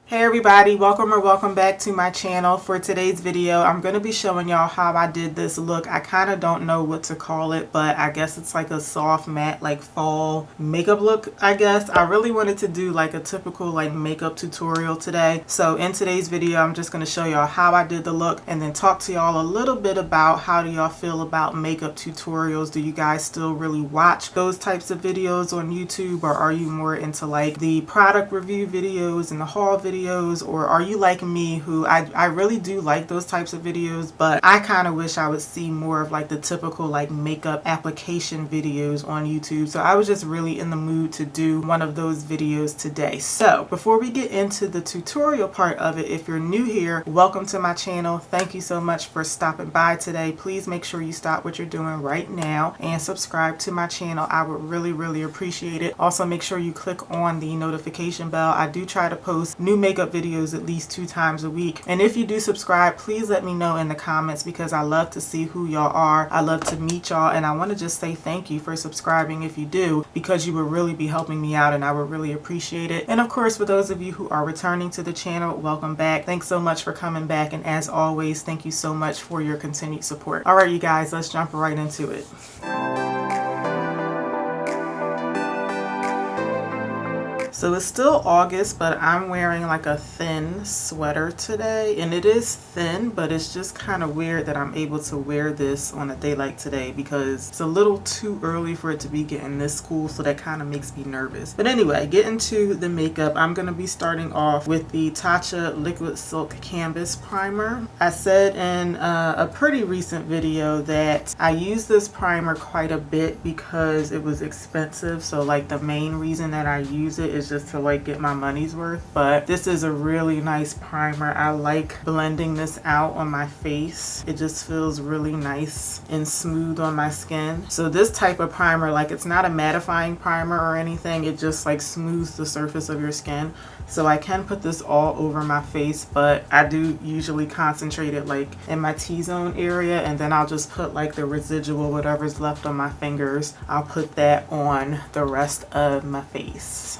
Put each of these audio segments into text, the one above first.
Hey everybody, welcome or welcome back to my channel. For today's video, I'm going to be showing y'all how I did this look. I kind of don't know what to call it, but I guess it's like a soft matte like fall makeup look, I guess. I really wanted to do like a typical like makeup tutorial today. So in today's video, I'm just going to show y'all how I did the look and then talk to y'all a little bit about how do y'all feel about makeup tutorials. Do you guys still really watch those types of videos on YouTube, or are you more into like the product review videos and the haul videos? Or are you like me who I really do like those types of videos, but I kind of wish I would see more of like the typical like makeup application videos on YouTube. So I was just really in the mood to do one of those videos today. So before we get into the tutorial part of it, if you're new here, welcome to my channel. Thank you so much for stopping by today. Please make sure you stop what you're doing right now and subscribe to my channel. I would really appreciate it. Also make sure you click on the notification bell. I do try to post new makeup videos at least 2 times a week, and if you do subscribe, please let me know in the comments because I love to see who y'all are. I love to meet y'all, and I want to just say thank you for subscribing if you do, because you would really be helping me out and I would really appreciate it. And of course, for those of you who are returning to the channel, welcome back. Thanks so much for coming back, and as always, thank you so much for your continued support. All right, you guys, let's jump right into it. So it's still August, but I'm wearing like a thin sweater today, and it is thin, but it's just kind of weird that I'm able to wear this on a day like today because it's a little too early for it to be getting this cool, so that kind of makes me nervous. But anyway, getting to the makeup, I'm going to be starting off with the Tatcha Liquid Silk Canvas Primer. I said in a pretty recent video that I use this primer quite a bit because it was expensive, so like the main reason that I use it is just to like get my money's worth. But this is a really nice primer. I like blending this out on my face. It just feels really nice and smooth on my skin. So this type of primer, like, it's not a mattifying primer or anything, it just like smooths the surface of your skin. So I can put this all over my face, but I do usually concentrate it like in my T-zone area, and then I'll just put like the residual, whatever's left on my fingers, I'll put that on the rest of my face.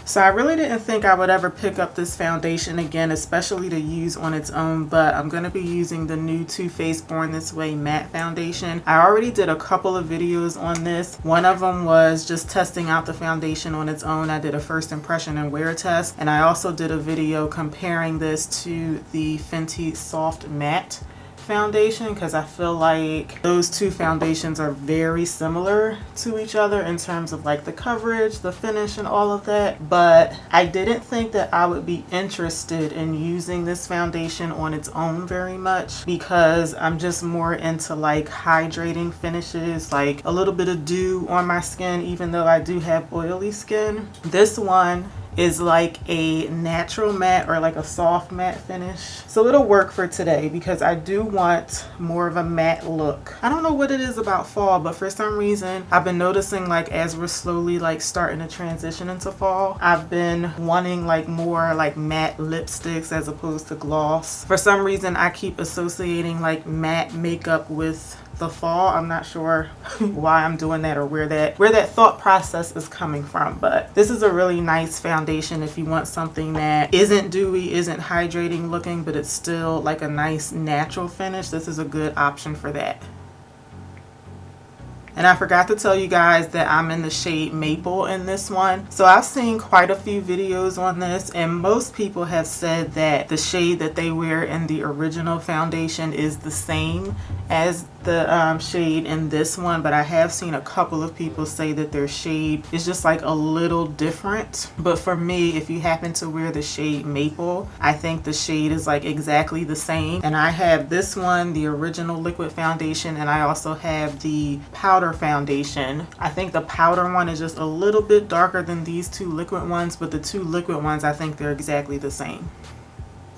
So I really didn't think I would ever pick up this foundation again, especially to use on its own, but I'm going to be using the new Too Faced Born This Way matte foundation. I already did a couple of videos on this. One of them was just testing out the foundation on its own. I did a first impression and wear test, and I also did a video comparing this to the Fenty Soft Matte foundation because I feel like those two foundations are very similar to each other in terms of like the coverage, the finish, and all of that. But I didn't think that I would be interested in using this foundation on its own very much because I'm just more into like hydrating finishes, like a little bit of dew on my skin, even though I do have oily skin. This one is like a natural matte or like a soft matte finish, so it'll work for today because I do want more of a matte look. I don't know what it is about fall, but for some reason I've been noticing like as we're slowly like starting to transition into fall, I've been wanting like more like matte lipsticks as opposed to gloss. For some reason I keep associating like matte makeup with the fall. I'm not sure why I'm doing that or where that thought process is coming from, but this is a really nice foundation if you want something that isn't dewy, isn't hydrating looking, but it's still like a nice natural finish. This is a good option for that. And I forgot to tell you guys that I'm in the shade Maple in this one. So I've seen quite a few videos on this, and most people have said that the shade that they wear in the original foundation is the same as the shade in this one, but I have seen a couple of people say that their shade is just like a little different. But for me, if you happen to wear the shade Maple, I think the shade is like exactly the same. And I have this one, the original liquid foundation, and I also have the powder foundation. I think the powder one is just a little bit darker than these two liquid ones, but the two liquid ones, I think they're exactly the same.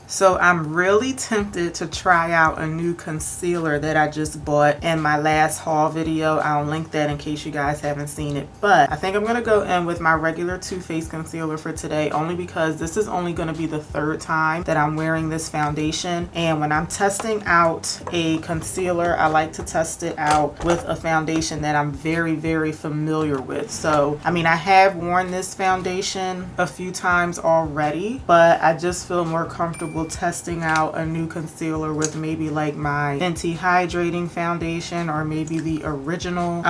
So I'm really tempted to try out a new concealer that I just bought in my last haul video. I'll link that in case you guys haven't seen it. But I think I'm going to go in with my regular Too Faced concealer for today, only because this is only going to be the third time that I'm wearing this foundation. And when I'm testing out a concealer, I like to test it out with a foundation that I'm very, very familiar with. So, I mean, I have worn this foundation a few times already, but I just feel more comfortable testing out a new concealer with maybe like my Fenty hydrating foundation, or maybe the original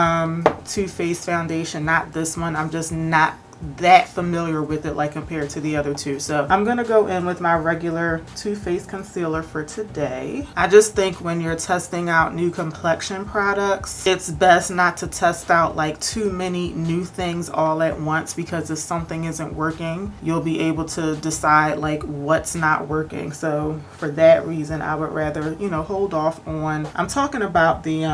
Too Faced foundation, not this one. I'm just not that familiar with it like compared to the other two. So I'm gonna go in with my regular Too Faced concealer for today. I just think when you're testing out new complexion products, it's best not to test out like too many new things all at once, because if something isn't working, you'll be able to decide like what's not working. So for that reason, I would rather, you know, hold off on. I'm talking about the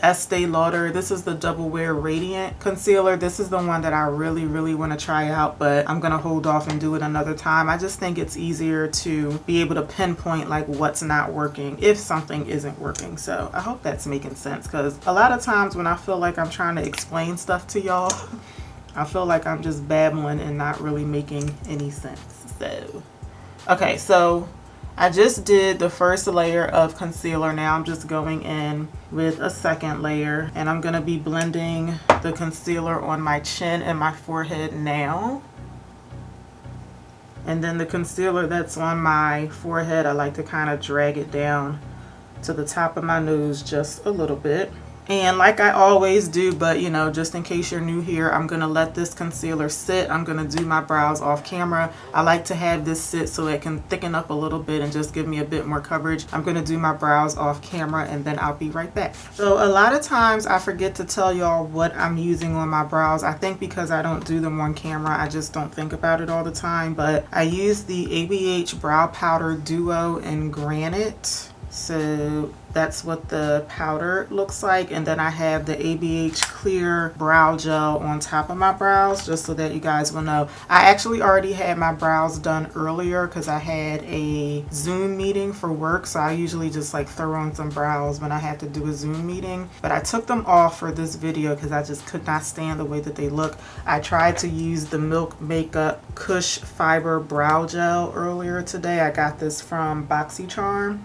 Estee Lauder. This is the Double Wear Radiant Concealer. This is the one that I really want to try out, but I'm gonna hold off and do it another time. I just think it's easier to be able to pinpoint like what's not working if something isn't working. So I hope that's making sense, because a lot of times when I feel like I'm trying to explain stuff to y'all, I feel like I'm just babbling and not really making any sense. So okay, so I just did the first layer of concealer. Now I'm just going in with a second layer, and I'm going to be blending the concealer on my chin and my forehead now. And then the concealer that's on my forehead, I like to kind of drag it down to the top of my nose just a little bit. And like I always do, but you know, just in case you're new here, I'm going to let this concealer sit. I'm going to do my brows off camera. I like to have this sit so it can thicken up a little bit and just give me a bit more coverage. I'm going to do my brows off camera, and then I'll be right back. So a lot of times I forget to tell y'all what I'm using on my brows. I think because I don't do them on camera, I just don't think about it all the time. But I use the ABH Brow Powder Duo in Granite. So that's what the powder looks like, and then I have the ABH Clear Brow Gel on top of my brows, just so that you guys will know. I actually already had my brows done earlier because I had a Zoom meeting for work, so I usually just like throw on some brows when I have to do a Zoom meeting. But I took them off for this video because I just could not stand the way that they look. I tried to use the Milk Makeup Cush Fiber Brow Gel earlier today. I got this from BoxyCharm.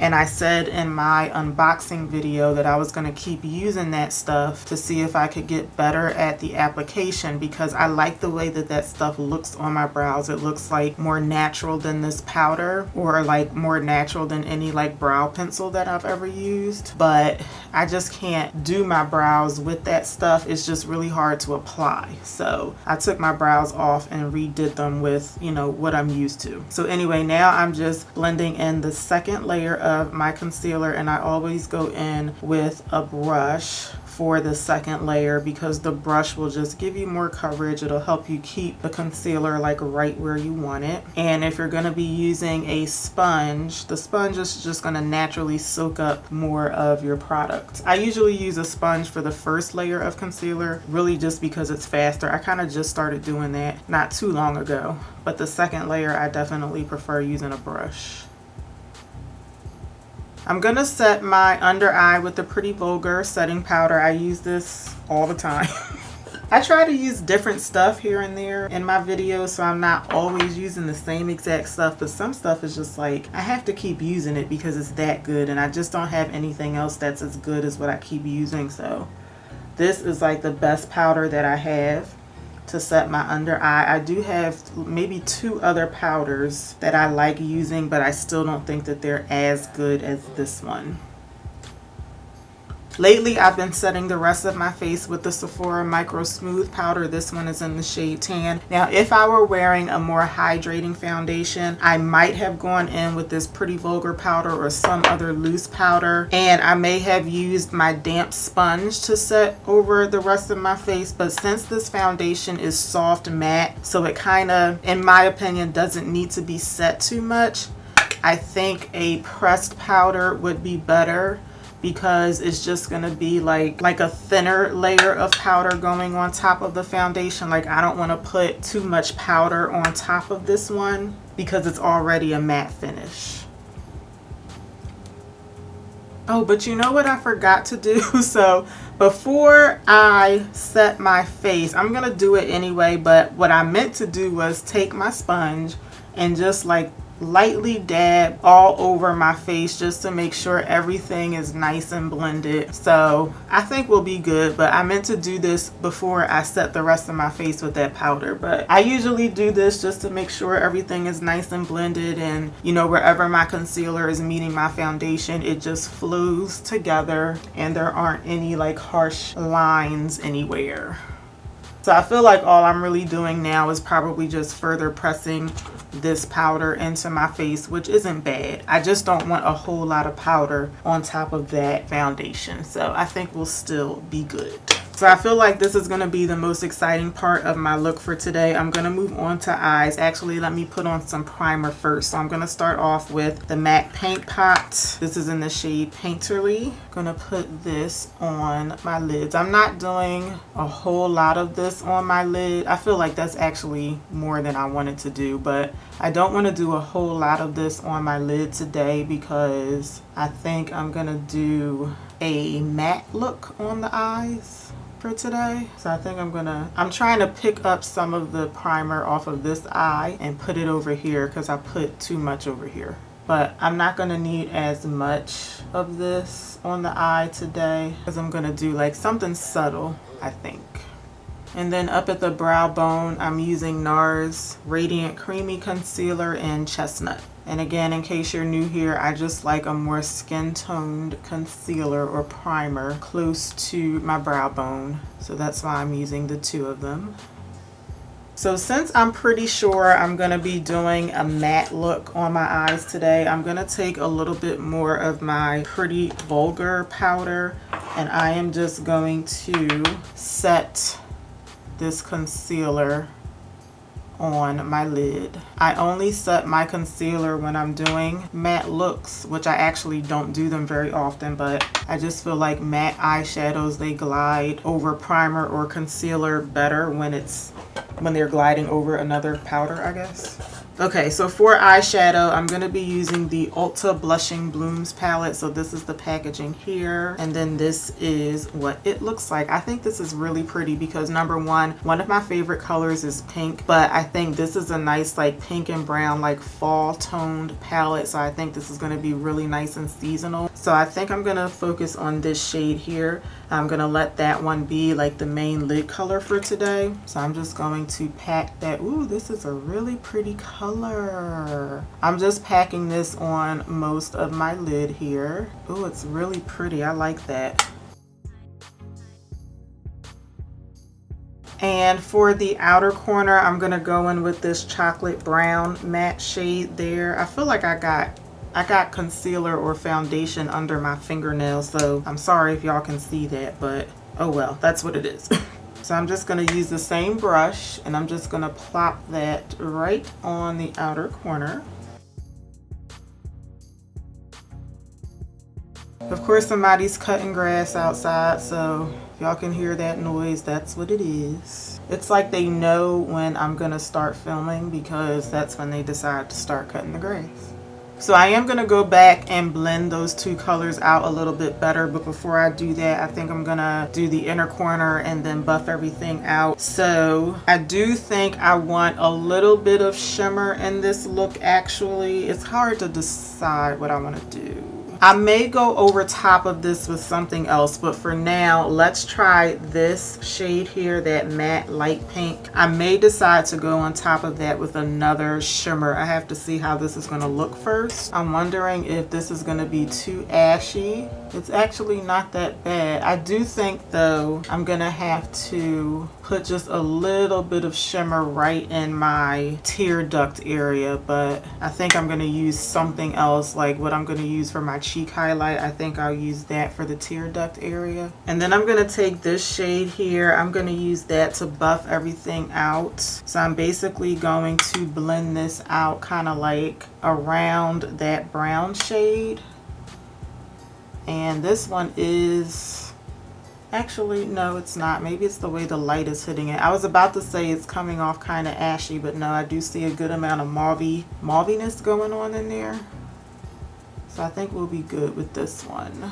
And I said in my unboxing video that I was going to keep using that stuff to see if I could get better at the application, because I like the way that that stuff looks on my brows. It looks like more natural than this powder, or like more natural than any like brow pencil that I've ever used. But I just can't do my brows with that stuff. It's just really hard to apply. So I took my brows off and redid them with, you know, what I'm used to. So anyway, now I'm just blending in the second layer of my concealer, and I always go in with a brush for the second layer because the brush will just give you more coverage. It'll help you keep the concealer like right where you want it. And if you're going to be using a sponge, the sponge is just going to naturally soak up more of your product. I usually use a sponge for the first layer of concealer, really just because it's faster. I kind of just started doing that not too long ago, but the second layer I definitely prefer using a brush. I'm going to set my under eye with the Pretty Vulgar setting powder. I use this all the time. I try to use different stuff here and there in my videos, so I'm not always using the same exact stuff, but some stuff is just like, I have to keep using it because it's that good, and I just don't have anything else that's as good as what I keep using. So this is like the best powder that I have to set my under eye. I do have maybe 2 other powders that I like using, but I still don't think that they're as good as this one. Lately, I've been setting the rest of my face with the Sephora Microsmooth powder. This one is in the shade Tan. Now, if I were wearing a more hydrating foundation, I might have gone in with this Pretty Vulgar powder or some other loose powder. And I may have used my damp sponge to set over the rest of my face. But since this foundation is soft matte, so it kind of, in my opinion, doesn't need to be set too much, I think a pressed powder would be better because it's just gonna be like a thinner layer of powder going on top of the foundation. Like, I don't want to put too much powder on top of this one because it's already a matte finish. Oh, but you know what I forgot to do? So before I set my face, I'm gonna do it anyway, but what I meant to do was take my sponge and just like lightly dab all over my face just to make sure everything is nice and blended. So I think we'll be good, but I meant to do this before I set the rest of my face with that powder. But I usually do this just to make sure everything is nice and blended, and you know, wherever my concealer is meeting my foundation, it just flows together and there aren't any like harsh lines anywhere. So I feel like all I'm really doing now is probably just further pressing this powder into my face, which isn't bad. I just don't want a whole lot of powder on top of that foundation. So I think we'll still be good. So I feel like this is going to be the most exciting part of my look for today. I'm going to move on to eyes. Actually, let me put on some primer first. So I'm going to start off with the MAC Paint Pot. This is in the shade Painterly. I'm going to put this on my lids. I'm not doing a whole lot of this on my lid. I feel like that's actually more than I wanted to do, but I don't want to do a whole lot of this on my lid today because I think I'm going to do a matte look on the eyes for today. So I think I'm trying to pick up some of the primer off of this eye and put it over here because I put too much over here. But I'm not going to need as much of this on the eye today because I'm going to do like something subtle, I think. And then up at the brow bone, I'm using NARS Radiant Creamy Concealer in Chestnut. And again, in case you're new here, I just like a more skin-toned concealer or primer close to my brow bone. So that's why I'm using the two of them. So since I'm pretty sure I'm going to be doing a matte look on my eyes today, I'm going to take a little bit more of my Pretty Vulgar powder, and I am just going to set this concealer on my lid. I only set my concealer when I'm doing matte looks, which I actually don't do them very often, but I just feel like matte eyeshadows, they glide over primer or concealer better when they're gliding over another powder, I guess. Okay, so for eyeshadow, I'm going to be using the Ulta Blushing Blooms palette. So this is the packaging here, and then this is what it looks like. I think this is really pretty because number one of my favorite colors is pink, but I think this is a nice like pink and brown like fall toned palette. So I think this is going to be really nice and seasonal. So I think I'm going to focus on this shade here. I'm going to let that one be like the main lid color for today. So I'm just going to pack that. Ooh, this is a really pretty color. I'm just packing this on most of my lid here. Ooh, it's really pretty. I like that. And for the outer corner, I'm going to go in with this chocolate brown matte shade there. I feel like I got concealer or foundation under my fingernails, so I'm sorry if y'all can see that, but oh well, that's what it is. So I'm just going to use the same brush and I'm just going to plop that right on the outer corner. Of course, somebody's cutting grass outside, so if y'all can hear that noise, that's what it is. It's like they know when I'm going to start filming because that's when they decide to start cutting the grass. So I am going to go back and blend those two colors out a little bit better, but before I do that, I think I'm going to do the inner corner and then buff everything out. So I do think I want a little bit of shimmer in this look actually. It's hard to decide what I want to do. I may go over top of this with something else, but for now, let's try this shade here, that matte light pink. I may decide to go on top of that with another shimmer. I have to see how this is going to look first. I'm wondering if this is going to be too ashy. It's actually not that bad. I do think, though, I'm going to have to put just a little bit of shimmer right in my tear duct area, but I think I'm going to use something else, like what I'm going to use for my cheek highlight. I think I'll use that for the tear duct area. And then I'm going to take this shade here. I'm going to use that to buff everything out. So I'm basically going to blend this out kind of like around that brown shade. And this one is, actually, no, it's not. Maybe it's the way the light is hitting it. I was about to say it's coming off kind of ashy, but no, I do see a good amount of mauviness going on in there. So I think we'll be good with this one.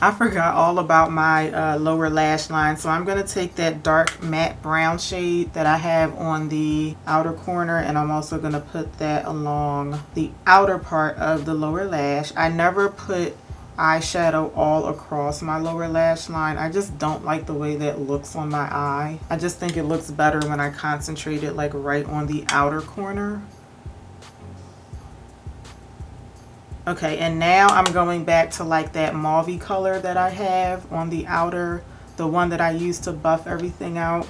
I forgot all about my lower lash line, so I'm going to take that dark matte brown shade that I have on the outer corner, and I'm also going to put that along the outer part of the lower lash. I never put eyeshadow all across my lower lash line. I just don't like the way that looks on my eye. I just think it looks better when I concentrate it like right on the outer corner. Okay, and now I'm going back to like that mauvey color that I have on the outer, the one that I used to buff everything out.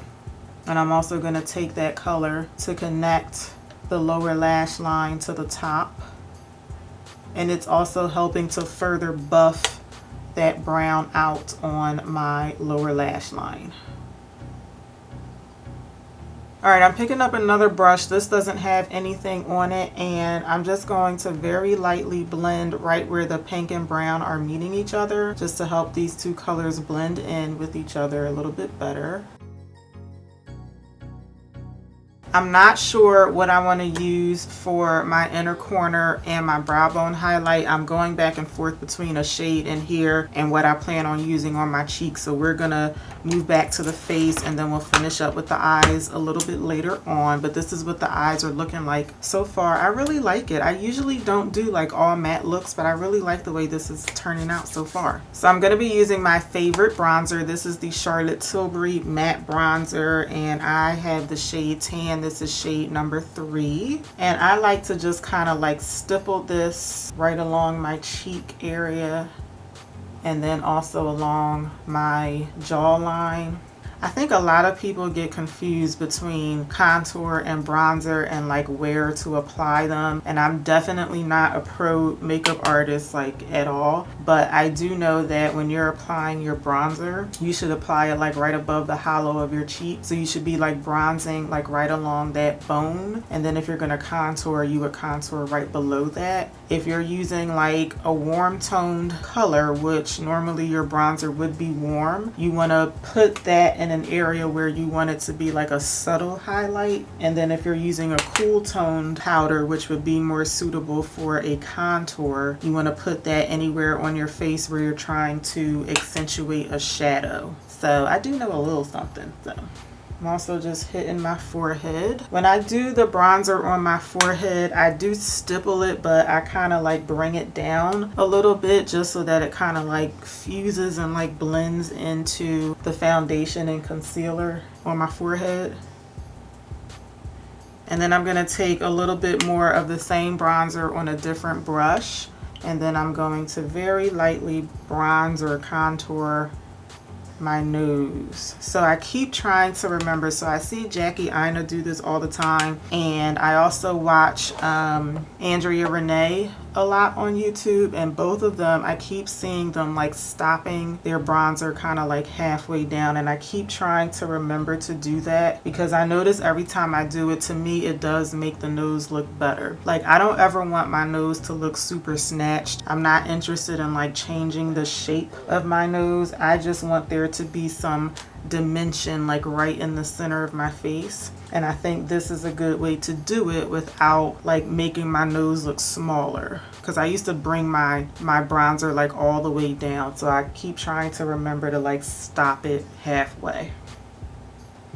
And I'm also going to take that color to connect the lower lash line to the top. And it's also helping to further buff that brown out on my lower lash line. Alright, I'm picking up another brush. This doesn't have anything on it, and I'm just going to very lightly blend right where the pink and brown are meeting each other, just to help these two colors blend in with each other a little bit better. I'm not sure what I want to use for my inner corner and my brow bone highlight. I'm going back and forth between a shade in here and what I plan on using on my cheeks. So we're going to move back to the face, and then we'll finish up with the eyes a little bit later on. But this is what the eyes are looking like so far. I really like it. I usually don't do like all matte looks, but I really like the way this is turning out so far. So I'm going to be using my favorite bronzer. This is the Charlotte Tilbury matte bronzer, and I have the shade Tan. This is shade number 3, and I like to just kind of like stipple this right along my cheek area and then also along my jawline. I think a lot of people get confused between contour and bronzer and like where to apply them, and I'm definitely not a pro makeup artist like at all, but I do know that when you're applying your bronzer, you should apply it like right above the hollow of your cheek. So you should be like bronzing like right along that bone, and then if you're going to contour, you would contour right below that. If you're using like a warm toned color, which normally your bronzer would be warm, you want to put that in an area where you want it to be like a subtle highlight. And then if you're using a cool toned powder, which would be more suitable for a contour, you want to put that anywhere on your face where you're trying to accentuate a shadow. So I do know a little something. So I'm also just hitting my forehead. When I do the bronzer on my forehead, I do stipple it, but I kind of like bring it down a little bit just so that it kind of like fuses and like blends into the foundation and concealer on my forehead. And then I'm going to take a little bit more of the same bronzer on a different brush, and then I'm going to very lightly bronze or contour my nose. So I keep trying to remember. So I see Jackie Aina do this all the time, and I also watch Andrea Renee a lot on YouTube, and both of them, I keep seeing them like stopping their bronzer kind of like halfway down, and I keep trying to remember to do that because I notice every time I do it, to me it does make the nose look better. Like I don't ever want my nose to look super snatched. I'm not interested in like changing the shape of my nose. I just want there to be some dimension like right in the center of my face, and I think this is a good way to do it without like making my nose look smaller, because I used to bring my bronzer like all the way down, so I keep trying to remember to like stop it halfway.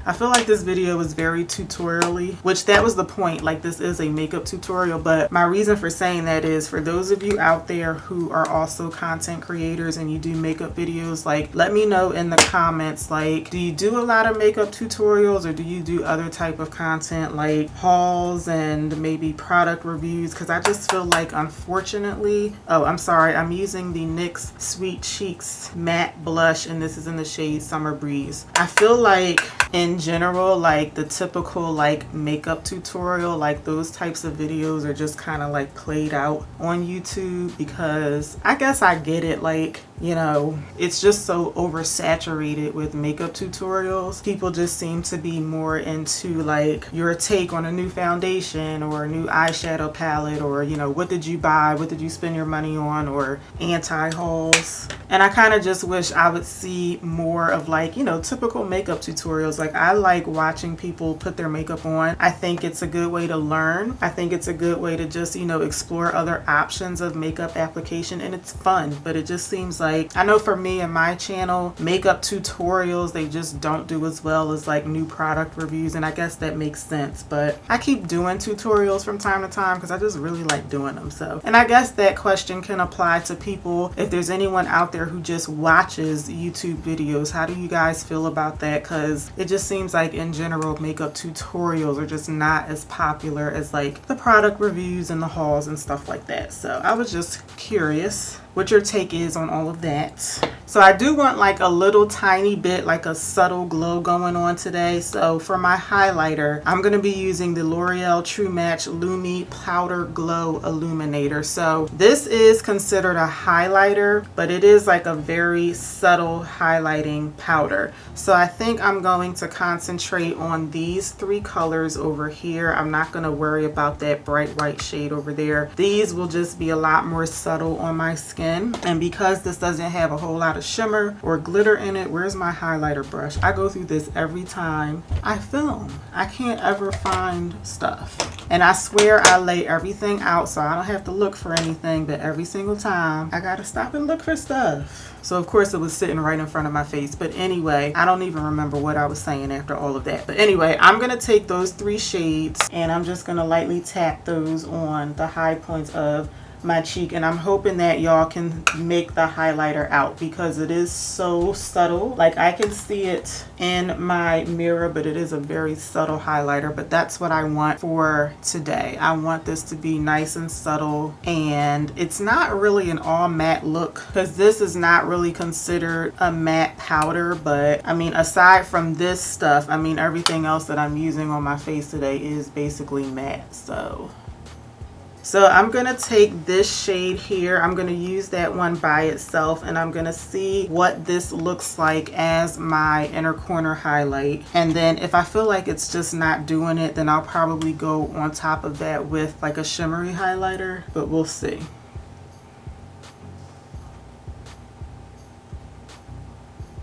I feel like this video was very tutorial-y, which that was the point. Like this is a makeup tutorial, but my reason for saying that is for those of you out there who are also content creators and you do makeup videos, like let me know in the comments, like do you do a lot of makeup tutorials or do you do other type of content like hauls and maybe product reviews? Because I just feel like, unfortunately, oh I'm sorry, I'm using the NYX Sweet Cheeks matte blush, and this is in the shade Summer Breeze. I feel like in in general, like the typical like makeup tutorial, like those types of videos are just kind of like played out on YouTube, because I guess I get it, like, you know, it's just so oversaturated with makeup tutorials. People just seem to be more into like your take on a new foundation or a new eyeshadow palette, or, you know, what did you buy, what did you spend your money on, or anti-hauls. And I kind of just wish I would see more of like, you know, typical makeup tutorials. Like, I like watching people put their makeup on. I think it's a good way to learn. I think it's a good way to just, you know, explore other options of makeup application, and it's fun. But it just seems like, I know for me and my channel, makeup tutorials, they just don't do as well as like new product reviews, and I guess that makes sense. But I keep doing tutorials from time to time because I just really like doing them. So, and I guess that question can apply to people. If there's anyone out there who just watches YouTube videos, how do you guys feel about that? Because it just seems like in general makeup tutorials are just not as popular as like the product reviews and the hauls and stuff like that. So I was just curious what your take is on all of that. So I do want like a little tiny bit, like a subtle glow going on today. So for my highlighter, I'm going to be using the L'Oreal True Match Lumi Powder Glow Illuminator. So this is considered a highlighter, but it is like a very subtle highlighting powder. So I think I'm going to concentrate on these three colors over here. I'm not going to worry about that bright white shade over there. These will just be a lot more subtle on my skin. And because this doesn't have a whole lot of shimmer or glitter in it, where's my highlighter brush? I go through this every time I film. I can't ever find stuff. And I swear I lay everything out so I don't have to look for anything, but every single time I gotta stop and look for stuff. So of course it was sitting right in front of my face. But anyway, I don't even remember what I was saying after all of that. But anyway, I'm gonna take those three shades and I'm just gonna lightly tap those on the high points of my cheek, and I'm hoping that y'all can make the highlighter out because it is so subtle. Like, I can see it in my mirror, but it is a very subtle highlighter. But that's what I want for today. I want this to be nice and subtle, and it's not really an all matte look because this is not really considered a matte powder. But I mean, aside from this stuff, I mean, everything else that I'm using on my face today is basically matte. So I'm going to take this shade here. I'm going to use that one by itself, and I'm going to see what this looks like as my inner corner highlight. And then if I feel like it's just not doing it, then I'll probably go on top of that with like a shimmery highlighter, but we'll see.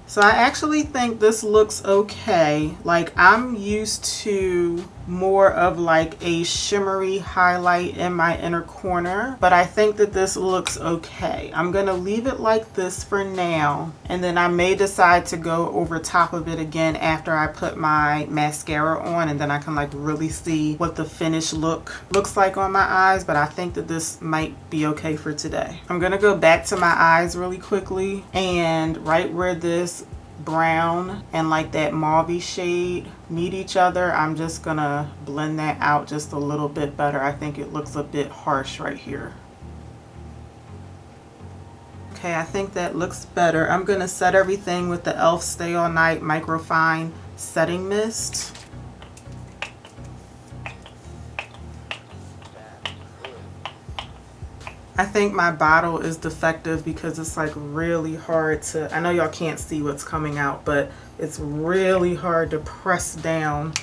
So I actually think this looks okay. Like, I'm used to more of like a shimmery highlight in my inner corner, but I think that this looks okay. I'm gonna leave it like this for now, and then I may decide to go over top of it again after I put my mascara on, and then I can like really see what the finished look looks like on my eyes. But I think that this might be okay for today. I'm gonna go back to my eyes really quickly, and right where this brown and like that mauve shade meet each other, I'm just gonna blend that out just a little bit better. I think it looks a bit harsh right here. Okay, I think that looks better. I'm gonna set everything with the e.l.f. Stay All Night Microfine Setting Mist. I think my bottle is defective because it's like really hard to, I know y'all can't see what's coming out, but it's really hard to press down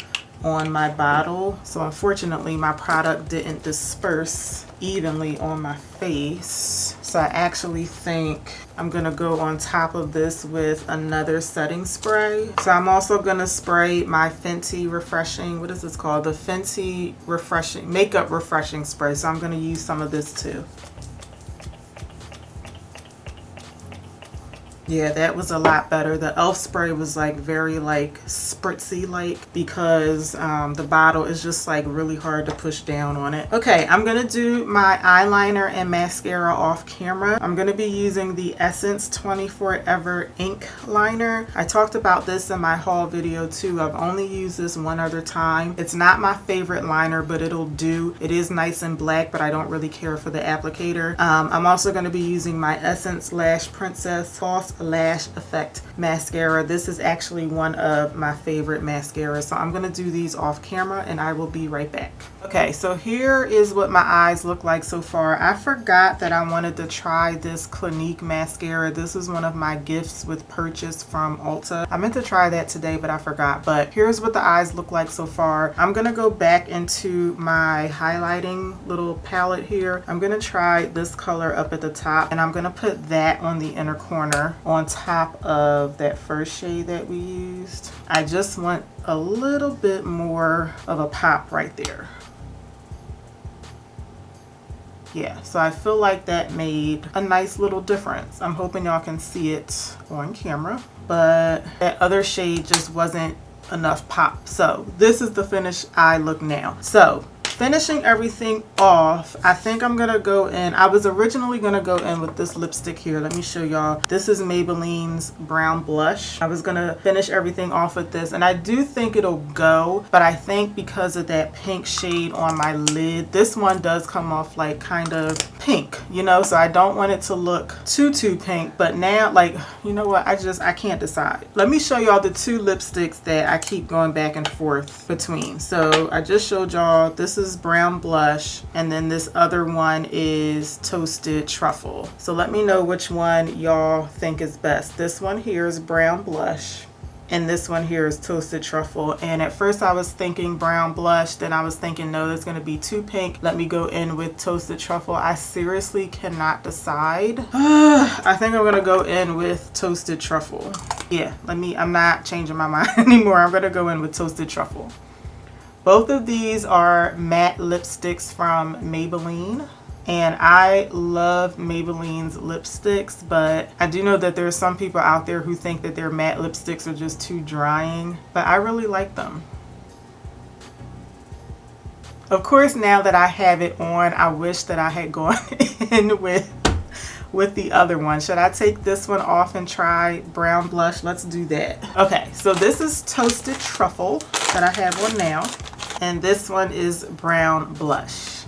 on my bottle. So unfortunately my product didn't disperse evenly on my face. So I actually think I'm gonna go on top of this with another setting spray. So I'm also gonna spray my Fenty refreshing, what is this called? The Fenty refreshing makeup refreshing spray. So I'm gonna use some of this too. Yeah, that was a lot better. The e.l.f. spray was like very like spritzy like because the bottle is just like really hard to push down on it. Okay, I'm gonna do my eyeliner and mascara off camera. I'm gonna be using the Essence 24 Ever Ink Liner. I talked about this in my haul video too. I've only used this one other time. It's not my favorite liner, but it'll do. It is nice and black, but I don't really care for the applicator. I'm also gonna be using my Essence Lash Princess False Lash Effect mascara. This is actually one of my favorite mascaras. So I'm going to do these off camera and I will be right back. Okay, so here is what my eyes look like so far. I forgot that I wanted to try this Clinique mascara. This was one of my gifts with purchase from Ulta. I meant to try that today, but I forgot. But here's what the eyes look like so far. I'm going to go back into my highlighting little palette here. I'm going to try this color up at the top, and I'm going to put that on the inner corner on top of that first shade that we used. I just want a little bit more of a pop right there. Yeah, so I feel like that made a nice little difference. I'm hoping y'all can see it on camera, but that other shade just wasn't enough pop. So this is the finished eye look now. So finishing everything off, I think I'm gonna go in. I was originally gonna go in with this lipstick here. Let me show y'all. This is Maybelline's brown blush. I was gonna finish everything off with this, and I do think it'll go, but I think because of that pink shade on my lid, this one does come off like kind of pink, you know, so I don't want it to look too pink. But now, like, you know what, I can't decide. Let me show y'all the two lipsticks that I keep going back and forth between. So I just showed y'all, this is brown blush, and then this other one is Toasted Truffle. So let me know which one y'all think is best. This one here is brown blush, and this one here is Toasted Truffle. And at first I was thinking brown blush, then I was thinking no, that's going to be too pink. Let me go in with Toasted Truffle. I seriously cannot decide. I think I'm going to go in with Toasted Truffle. Yeah, I'm not changing my mind anymore. I'm going to go in with Toasted Truffle. Both of these are matte lipsticks from Maybelline, and I love Maybelline's lipsticks, but I do know that there are some people out there who think that their matte lipsticks are just too drying, but I really like them. Of course, now that I have it on, I wish that I had gone in with the other one. Should I take this one off and try brown blush? Let's do that. Okay, so this is Toasted Truffle that I have on now, and this one is brown blush.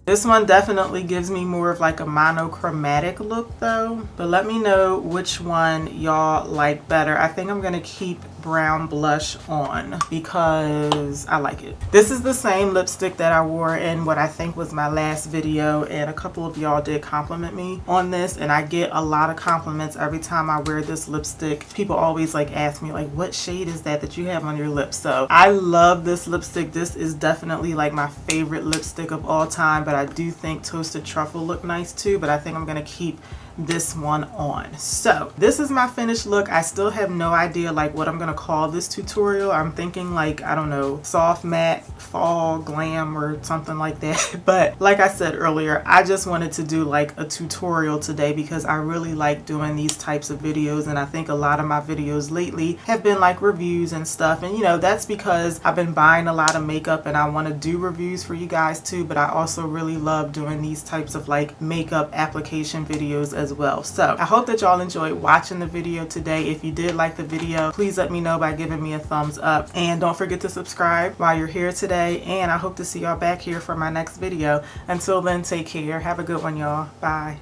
This one definitely gives me more of like a monochromatic look though, but let me know which one y'all like better. I think I'm gonna keep brown blush on because I like it. This is the same lipstick that I wore in what I think was my last video, and a couple of y'all did compliment me on this, and I get a lot of compliments every time I wear this lipstick. People always like ask me like, what shade is that you have on your lips? So I love this lipstick. This is definitely like my favorite lipstick of all time, but I do think Toasted Truffle look nice too, but I think I'm gonna keep this one on. So this is my finished look. I still have no idea like what I'm gonna call this tutorial. I'm thinking like, I don't know, soft matte fall glam or something like that. But like I said earlier, I just wanted to do like a tutorial today because I really like doing these types of videos, and I think a lot of my videos lately have been like reviews and stuff, and you know, that's because I've been buying a lot of makeup and I want to do reviews for you guys too, but I also really love doing these types of like makeup application videos as well. So I hope that y'all enjoyed watching the video today. If you did like the video, please let me know by giving me a thumbs up, and don't forget to subscribe while you're here today, and I hope to see y'all back here for my next video. Until then, take care. Have a good one, y'all. Bye.